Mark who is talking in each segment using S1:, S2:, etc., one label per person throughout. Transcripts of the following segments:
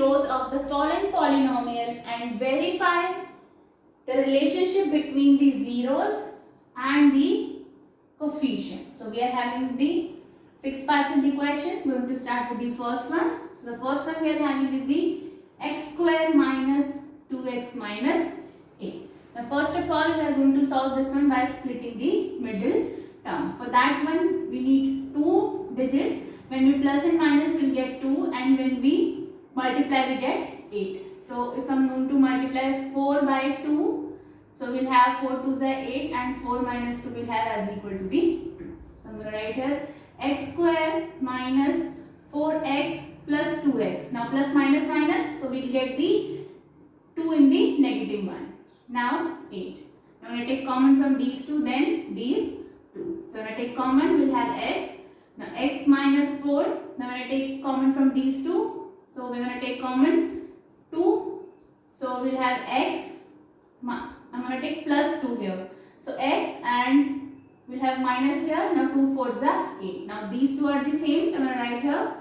S1: zeros of the following polynomial and verify the relationship between the zeros and the coefficient. So we are having the 6 parts in the question. We are going to start with the first one. So the first one we are having is the x square minus 2x minus 8. Now first of all we are going to solve this one by splitting the middle term. For that one we need two digits. When we plus and minus we will get 2, and when we multiply we get 8. So if I am going to multiply 4 by 2, so we will have 4 2s are 8 and 4 minus 2 will have as equal to the 2. So I am going to write here x square minus 4x plus 2x. Now plus minus minus, so we will get the 2 in the negative one. Now 8. Now when I take common from these two, then these 2. So when I take common we will have x. Now x minus 4. Now when I take common from these two, so we are going to take common 2. So we will have x. I am going to take plus 2 here. So x, and we will have minus here. Now 2 4s are 8. Now these two are the same. So I am going to write here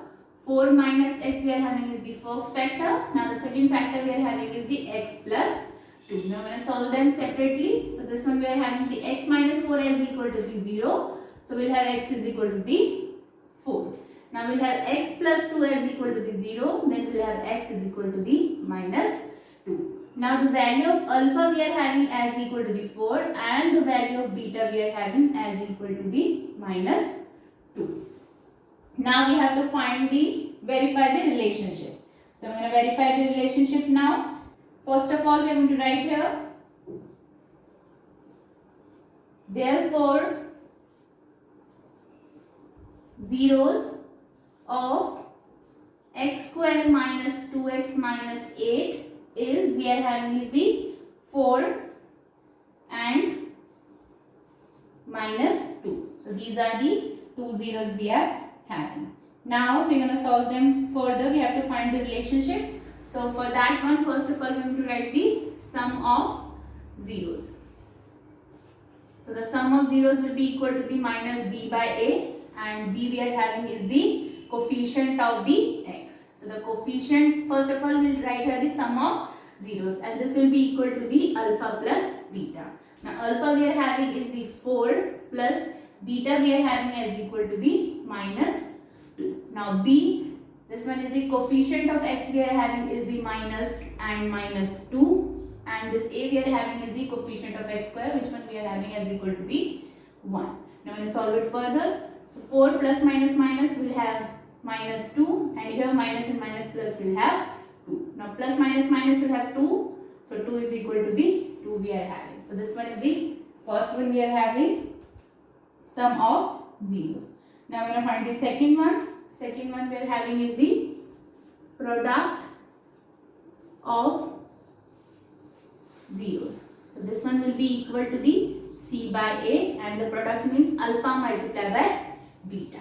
S1: 4 minus x we are having is the first factor. Now the second factor we are having is the x plus 2. Now I am going to solve them separately. So this one we are having the x minus 4 is equal to the 0. So we will have x is equal to the 4. Now we will have x plus 2 is equal to the 0. Then we will have x is equal to the minus 2. Now the value of alpha we are having as equal to the 4, and the value of beta we are having as equal to the minus 2. Now we have to verify the relationship. So I am going to verify the relationship now. First of all we are going to write here, therefore zeros of x square minus 2x minus 8 is, we are having is the 4 and minus 2. So these are the two zeros we are having. Now we are going to solve them further. We have to find the relationship. So for that one, first of all we are going to write the sum of zeros. So the sum of zeros will be equal to the minus b by a, and b we are having is the coefficient of the x. So the coefficient, first of all we will write here the sum of zeros, and this will be equal to the alpha plus beta. Now alpha we are having is the 4 plus beta we are having as equal to the minus 2. Now b, this one is the coefficient of x we are having is the minus and minus 2, and this a we are having is the coefficient of x square, which one we are having as equal to the 1. Now when you solve it further, so 4 plus minus minus will have minus 2, and here minus and minus plus will have 2. Now plus minus minus will have 2, so 2 is equal to the 2 we are having. So this one is the first one we are having, sum of zeros. Now we are going to find the second one. Second one we are having is the product of zeros. So this one will be equal to the c by a, and the product means alpha multiplied by beta.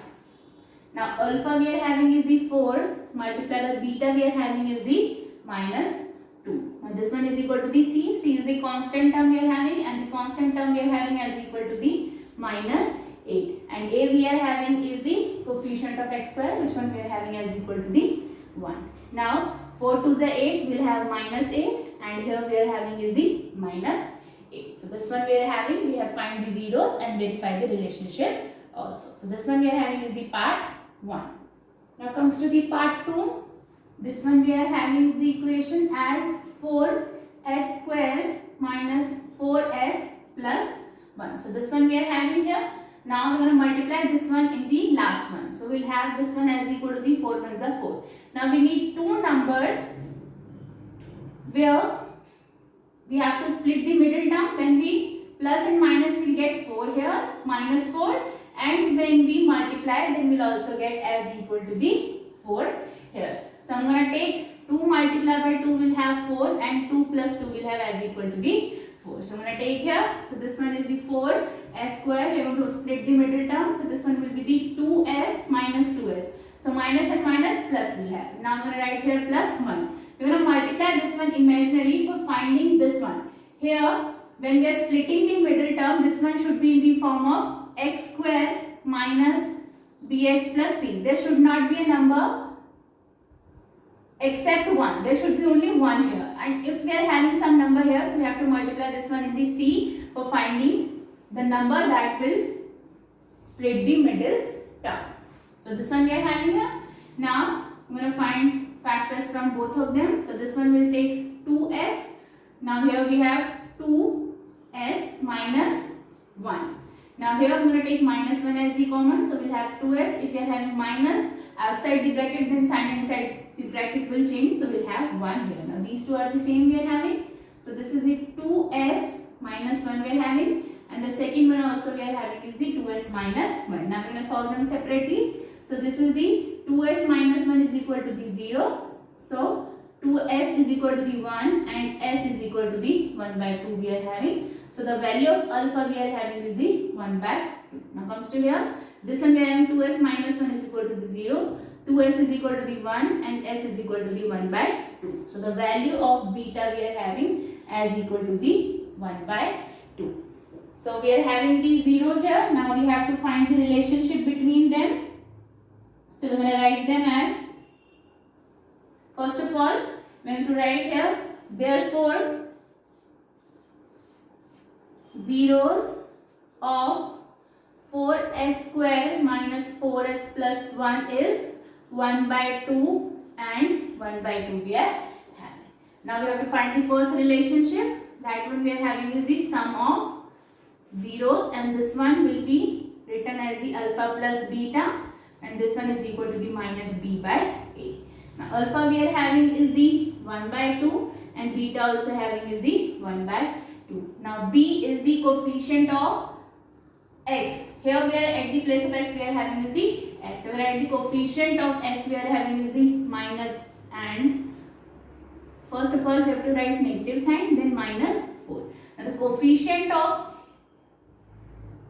S1: Now alpha we are having is the 4 multiplied by beta we are having is the minus 2. Now this one is equal to the c. C is the constant term we are having, and the constant term we are having as equal to the minus 8. And a we are having is the coefficient of x square, which one we are having as equal to the 1. Now 4 2s are 8, we will have minus 8, and here we are having is the minus 8. So this one we are having, we have find the zeros and verify the relationship also. So this one we are having is the part 1. Now comes to the part 2. This one we are having the equation as 4s square minus 4s plus 1. So this one we are having here. Now we are going to multiply this one in the last one. So we will have this one as equal to the 4 ones are 4. Now we need two numbers where we have to split the middle term. When we plus and minus, we will get 4 here, minus 4, and when we multiply, then we will also get as equal to the 4 here. So I am going to take 2 multiplied by 2 will have 4, and 2 plus 2 will have as equal to the 4. So I am going to take here, so this one is the 4 s square, we are going to split the middle term, so this one will be the 2s minus 2s. So minus and minus plus will have. Now I am going to write here plus 1. We are going to multiply this one imaginary for finding this one. Here, when we are splitting the middle term, this one should be in the form of x square minus bx plus c. There should not be a number except 1. There should be only 1 here. And if we are having some number here, so we have to multiply this one in the C for finding the number that will split the middle term. So this one we are having here. Now I'm going to find factors from both of them. So this one will take 2s. Now here we have 2s minus 1. Now here I'm going to take minus 1 as the common. So we'll have 2s. If we are having minus outside the bracket, then sign inside the bracket will change. So we'll have 1 here. Now these two are the same we are having. So this is the 2s minus 1 we are having. And the second one also we are having is the 2s minus 1. Now I'm going to solve them separately. So this is the 2s minus 1 is equal to the 0. So 2s is equal to the 1 and s is equal to the 1 by 2 we are having. So the value of alpha we are having is the 1 by 2. Now comes to here. This one we are having 2s minus 1 is equal to the 0. 2s is equal to the 1 and s is equal to the 1 by 2. So the value of beta we are having as equal to the 1 by 2. So we are having the zeros here. Now we have to find the relationship between them. So we are going to write them as, first of all, we are going to write here, therefore, zeros of 4s square minus 4s plus 1 is 1 by 2 and 1 by 2 we are having. Now we have to find the first relationship. That one we are having is the sum of zeros, and this one will be written as the alpha plus beta, and this one is equal to the minus b by a. Now alpha we are having is the 1 by 2 and beta also having is the 1 by 2. Now b is the coefficient of x. Here we are at the place of x we are having is the x. So we are at the coefficient of s we are having is the minus, and first of all we have to write negative sign, then minus 4. Now the coefficient of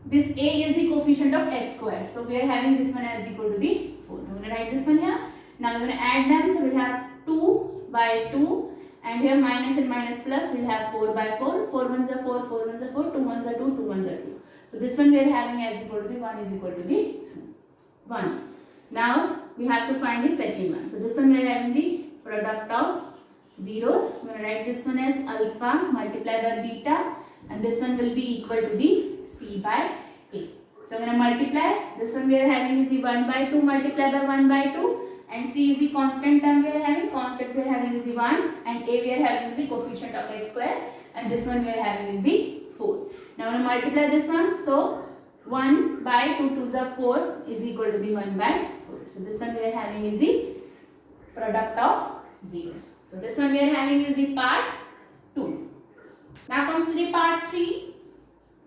S1: this a is the coefficient of x square. So we are having this one as equal to the 4. Now we are going to write this one here. Now we are going to add them. So we will have 2 by 2, and here minus and minus plus we will have 4 by 4. 4 ones are 4, 4 ones are 4, 2 ones are 2, 2 ones are 2. So this one we are having as equal to the 1 is equal to the 1. Now we have to find the second one. So this one we are having the product of zeros. We are going to write this one as alpha multiplied by beta, and this one will be equal to the c by a. So I'm going to multiply. This one we are having is the 1 by 2 multiplied by 1 by 2, and c is the constant term we are having. Constant we are having is the 1, and a we are having is the coefficient of x square, and this one we are having is the 4. Now I'm going to multiply this one. So 1 by 2 2s are 4 is equal to the 1 by 4. So this one we are having is the product of zeros. So this one we are having is the part 2. Now comes to the part 3.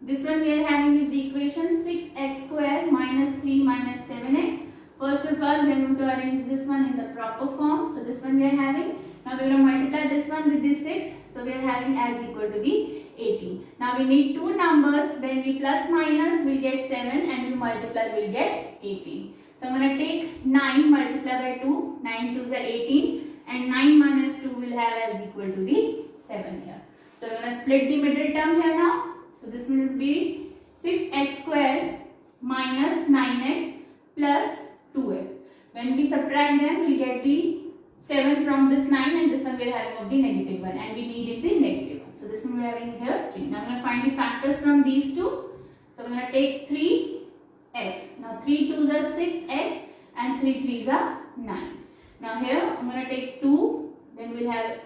S1: This one we are having is the equation 6x square minus 3 minus 7x. First of all, we are going to arrange this one in the proper form. So this one we are having. Now we are going to multiply this one with this 6. So we are having as equal to the 18. Now we need two numbers. When we plus minus, we get 7, and we multiply, we will get 18. So I'm going to take 9 multiply by 2. 9 2s are 18, and 9 minus 2 will have as equal to the 7 here. So I'm going to split the middle term here now. So this will be 6x square minus 9x plus 2x. When we subtract them, we get the 7 from this 9, and this one we are having of the negative 1, and we needed the negative 1. So this one we are having here 3. Now I'm going to find the factors from these two. So we're going to take 3x. Now 3 2s are 6x, and 3 3s are 9. Now here I'm going to take 2, then we'll have,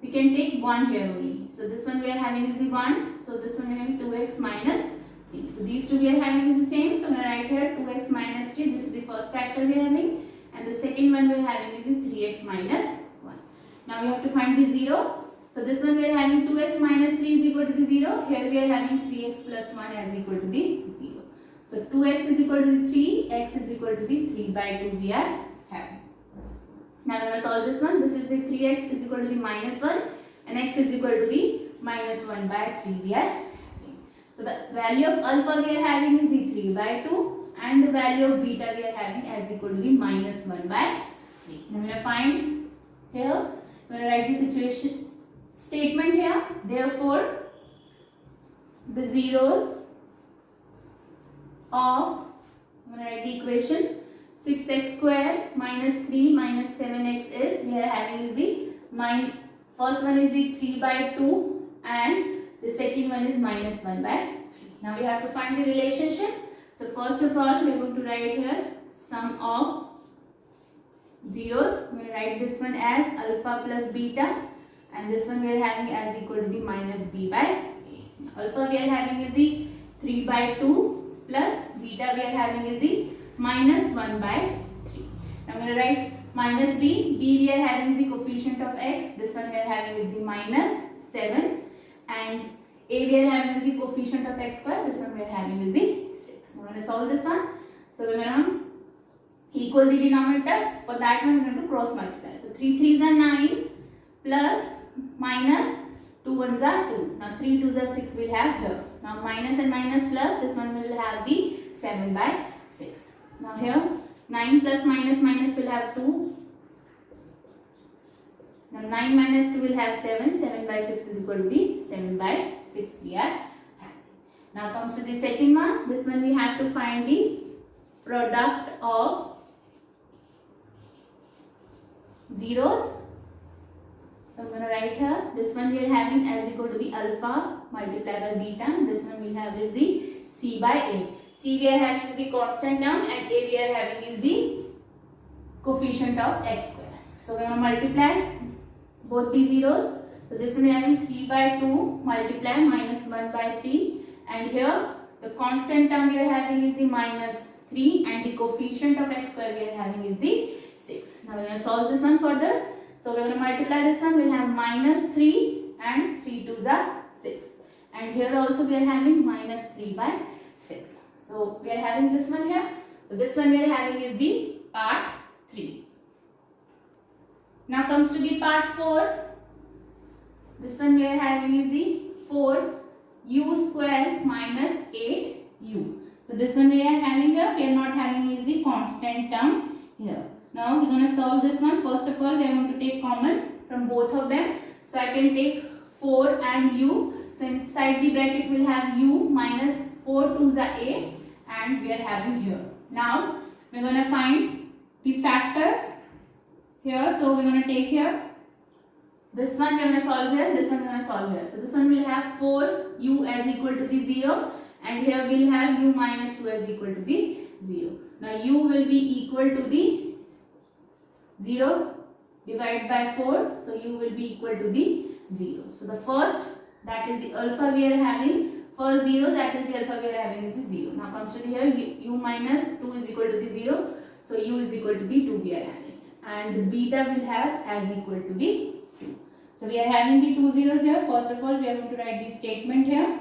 S1: we can take 1 here only. So this one we are having is the 1. So this one we are having 2x minus 3. So these two we are having is the same. So I'm going to write here 2x minus 3. This is the first factor we are having. And the second one we are having is the 3x minus 1. Now we have to find the 0. So this one we are having 2x minus 3 is equal to the 0. Here we are having 3x plus 1 as equal to the 0. So 2x is equal to the 3. X is equal to the 3 by 2 we are having. Now we are going to solve this one. This is the 3x is equal to the minus 1, and x is equal to the minus 1 by 3 we are having. So the value of alpha we are having is the 3 by 2, and the value of beta we are having as equal to the minus 1 by 3. Now we are going to find here, we are going to write the situation statement here. Therefore, the zeros of, I'm going to write the equation 6x square minus 3 minus 7x is, we are having is the first one is the 3 by 2 and the second one is minus 1 by 3. Now we have to find the relationship. So first of all we are going to write here sum of zeros. We will write this one as alpha plus beta and this one we are having as equal to the minus b by a. Alpha we are having is the 3 by 2 plus beta we are having is the minus 1 by 3. Now I am going to write minus b. B we are having is the coefficient of x. This one we are having is the minus 7 and a we are having is the coefficient of x square. This one we are having is the 6. Now we are going to solve this one. So we are going to equal the denominators. For that one we are going to cross multiply. So 3 3s are 9 plus minus 2 1s are 2. Now 3 2s are 6 we will have here. Now minus and minus plus, this one will have the 7 by 6. Now here 9 plus minus minus will have 2. Now 9 minus 2 will have 7. 7 by 6 is equal to the 7 by 6 we are having. Now comes to the second one. This one we have to find the product of zeros. So I'm going to write here, this one we are having as equal to the alpha multiplied by beta. This one we have is the c by a. C we are having is the constant term and a we are having is the coefficient of x square. So we are going to multiply both the zeros. So this one we are having 3 by 2 multiply minus 1 by 3 and here the constant term we are having is the minus 3 and the coefficient of x square we are having is the 6. Now we are going to solve this one further. So we are going to multiply this one. We will have minus 3 and 3 2s are 6. And here also we are having minus 3 by 6. So we are having this one here. So this one we are having is the part 3. Now comes to the part 4. This one we are having is the 4u square minus 8u. So this one we are having here. We are not having is the constant term here. Now we are going to solve this one. First of all we are going to take common from both of them. So I can take 4 and u. So inside the bracket we will have u minus 4 2s are 8 and we are having here. Now we are going to find the factors here. So we are going to take here. This one we are going to solve here. This one we are going to solve here. So this one will have 4u as equal to the 0 and here we will have u minus 2 as equal to the 0. Now u will be equal to the 0 divided by 4. So u will be equal to the 0. So the first, that is the alpha we are having. First 0, that is the alpha we are having is the 0. Now consider here u minus 2 is equal to the 0. So u is equal to the 2 we are having. And the beta will have as equal to the 2. So we are having the 2 zeros here. First of all we are going to write the statement here.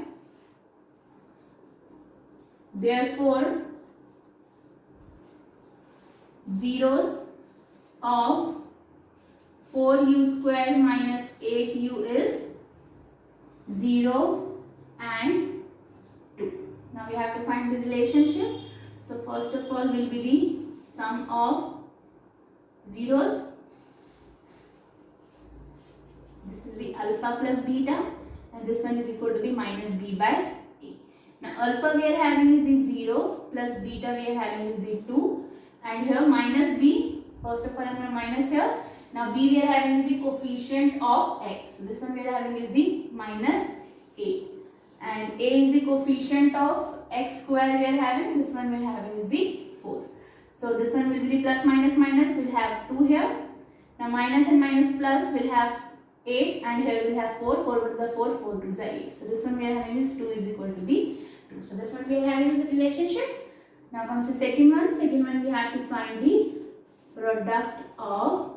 S1: Therefore zeros of 4u square minus 8u is 0 and 2. Now we have to find the relationship. So first of all will be the sum of zeros. This is the alpha plus beta and this one is equal to the minus b by a. Now alpha we are having is the 0 plus beta we are having is the 2 and here minus b. First of all I am going to minus here. Now b we are having is the coefficient of x. So this one we are having is the minus a and a is the coefficient of x square we are having. This one we are having is the 4. So this one will be the plus minus minus. We will have 2 here. Now minus and minus plus will have 8 and here we will have 4. 4 1s are 4, 4 2s are 8. So this one we are having is 2 is equal to the 2. So this one we are having the relationship. Now comes the second one. Second one we have to find the product of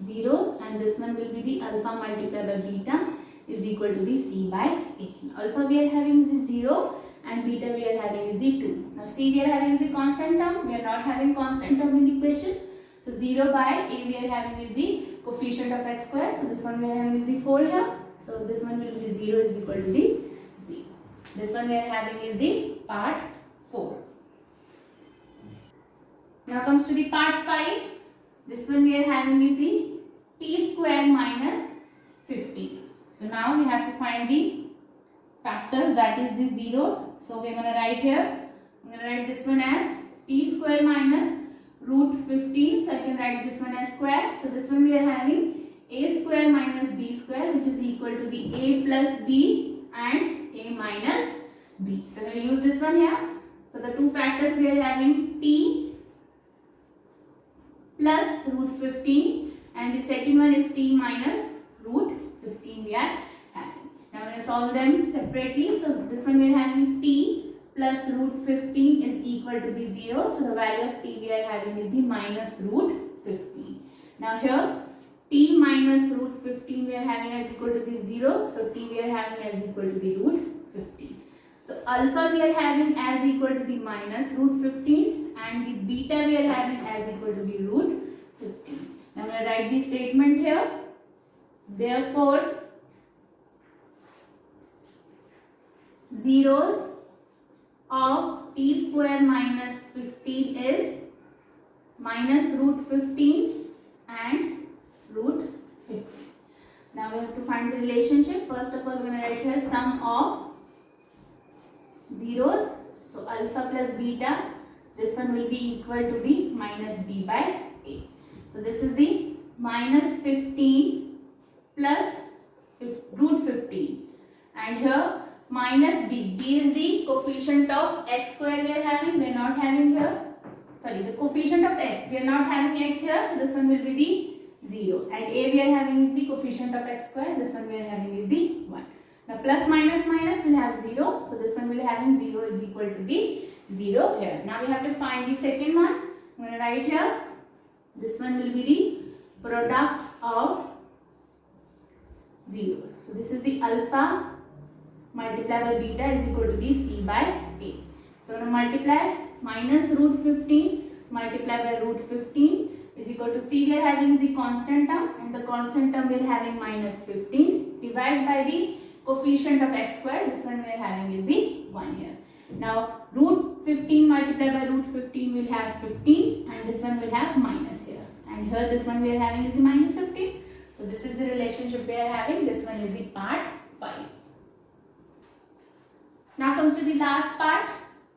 S1: zeros and this one will be the alpha multiplied by beta is equal to the c by a. Alpha we are having is 0 and beta we are having is the 2. Now c we are having is the constant term. We are not having constant term in the equation. So 0 by a we are having is the coefficient of x square. So this one we are having is the 4 here. So this one will be 0 is equal to the 0. This one we are having is the part 4. Now comes to the part 5. This one we are having is the t square minus 50. So now we have to find the factors, that is the zeros. So we are going to write here. I'm going to write this one as t square minus root 15. So I can write this one as square. So this one we are having a square minus b square, which is equal to the a plus b and a minus b. So we use this one here. So the two factors we are having t plus root 15 and the second one is t minus root 15 we are having. Now I'm going to solve them separately. So this one we are having t plus root 15 is equal to the 0. So the value of t we are having is the minus root 15. Now here t minus root 15 we are having as equal to the 0. So t we are having as equal to the root 15. So alpha we are having as equal to the minus root 15 and the beta we are having as equal to the root 15. Now I'm going to write the statement here. Therefore, zeros of t square minus 15 is minus root 15 and root 15. Now we have to find the relationship. First of all, we are going to write here sum of zeros. So alpha plus beta, this one will be equal to the minus b by a. So this is the minus 15 plus root 15 and here minus b. B is the coefficient of x square we are having. We are not having here. Sorry, the coefficient of x. We are not having x here. So this one will be the 0. And a we are having is the coefficient of x square. This one we are having is the 1. Now plus minus minus will have 0. So this one will having 0 is equal to the 0 here. Now we have to find the second one. I'm going to write here. This one will be the product of zeros. So this is the alpha multiplied by beta is equal to the c by a. So I'm going to multiply minus root 15 multiplied by root 15 is equal to c we are having is the constant term and the constant term we are having minus 15 divided by the coefficient of x square. This one we are having is the 1 here. Now root 15 multiplied by root 15 will have 15 and this one will have minus here. And here this one we are having is the minus 15. So this is the relationship we are having. This one is the part 5. Now comes to the last part,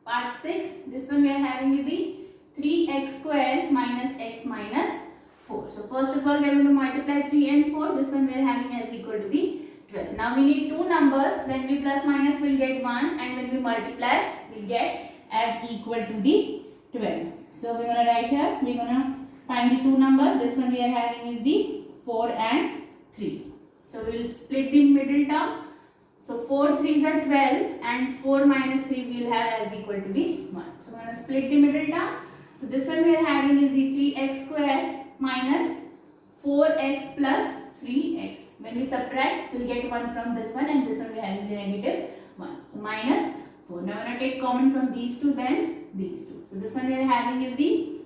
S1: part 6. This one we are having is the 3x square minus x minus 4. So first of all we are going to multiply 3 and 4. This one we are having as equal to the 12. Now we need two numbers. When we plus minus we will get 1 and when we multiply we will get as equal to the 12. So we are going to write here, we are going to find the two numbers. This one we are having is the 4 and 3. So we will split the middle term. So 4 3s are 12 and 4 minus 3 we will have as equal to the 1. So we are going to split the middle term. So this one we are having is the 3x square minus 4x plus 3x. When we subtract, we will get 1 from this one and this one we are having the negative 1. So minus 4. Now I am going to take common from these two, then these two. So this one we are having is the,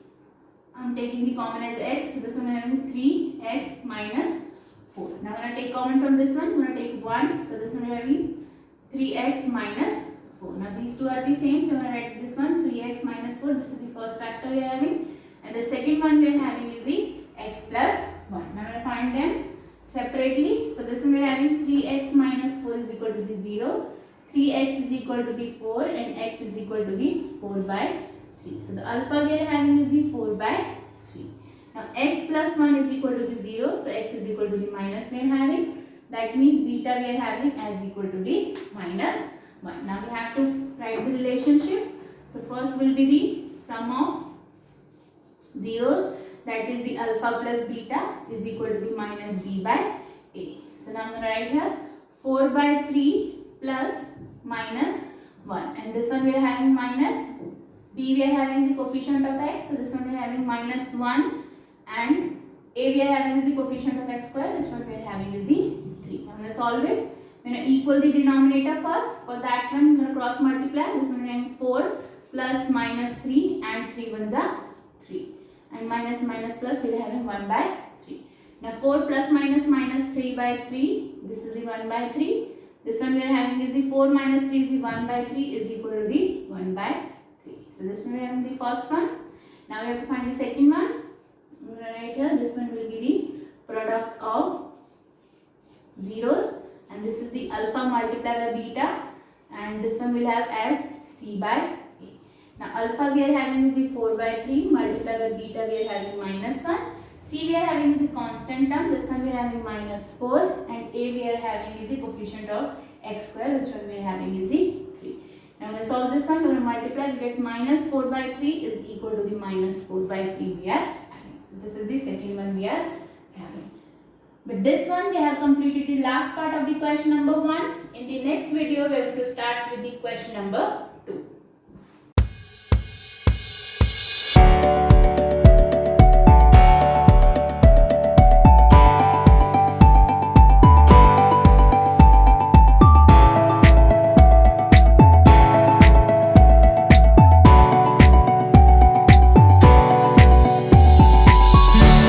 S1: I am taking the common as x. So this one we are having 3x minus 4. Now I am going to take common from this one. I am going to take 1. So this one we are having 3x minus 4. Now these two are the same. So I am going to write this one 3x minus 4. This is the first factor we are having. And the second one we are having is the x plus 1. Now I am going to find them separately. So this one we are having 3x minus 4 is equal to the 0. 3x is equal to the 4 and x is equal to the 4 by 3. So the alpha we are having is the 4 by 3. Now x plus 1 is equal to the 0. So x is equal to the minus we are having. That means beta we are having as equal to the minus 1. Now we have to write the relationship. So first will be the sum of zeros, that is the alpha plus beta is equal to the minus b by a. So now I am going to write here 4 by 3 plus minus 1 and this one we are having minus b we are having the coefficient of x. So this one we are having minus 1 and a we are having is the coefficient of x square. This one we are having is the 3. I am going to solve it. We are going to equal the denominator first. For that one I am going to cross multiply. This one we are having 4 plus minus 3 and 3 ones are 3. And minus minus plus we are having 1 by 3. Now 4 plus minus minus 3 by 3. This is the 1 by 3. This one we are having is the 4 minus 3 is the 1 by 3 is equal to the 1 by 3. So this one we are having the first one. Now we have to find the second one. I'm going to write here. This one will be the product of zeros and this is the alpha multiplied by beta and this one will have as c by a. Now Alpha we are having is the 4 by 3, multiply by beta we are having minus 1. C we are having is the constant term, this one we are having minus 4, and A we are having is the coefficient of x square, which one we are having is the 3. Now we solve this one, we will multiply, we get minus 4 by 3 is equal to the minus 4 by 3 we are having. So this is the second one we are having. With this one we have completed the last part of the question number 1. In the next video we are going to start with the question number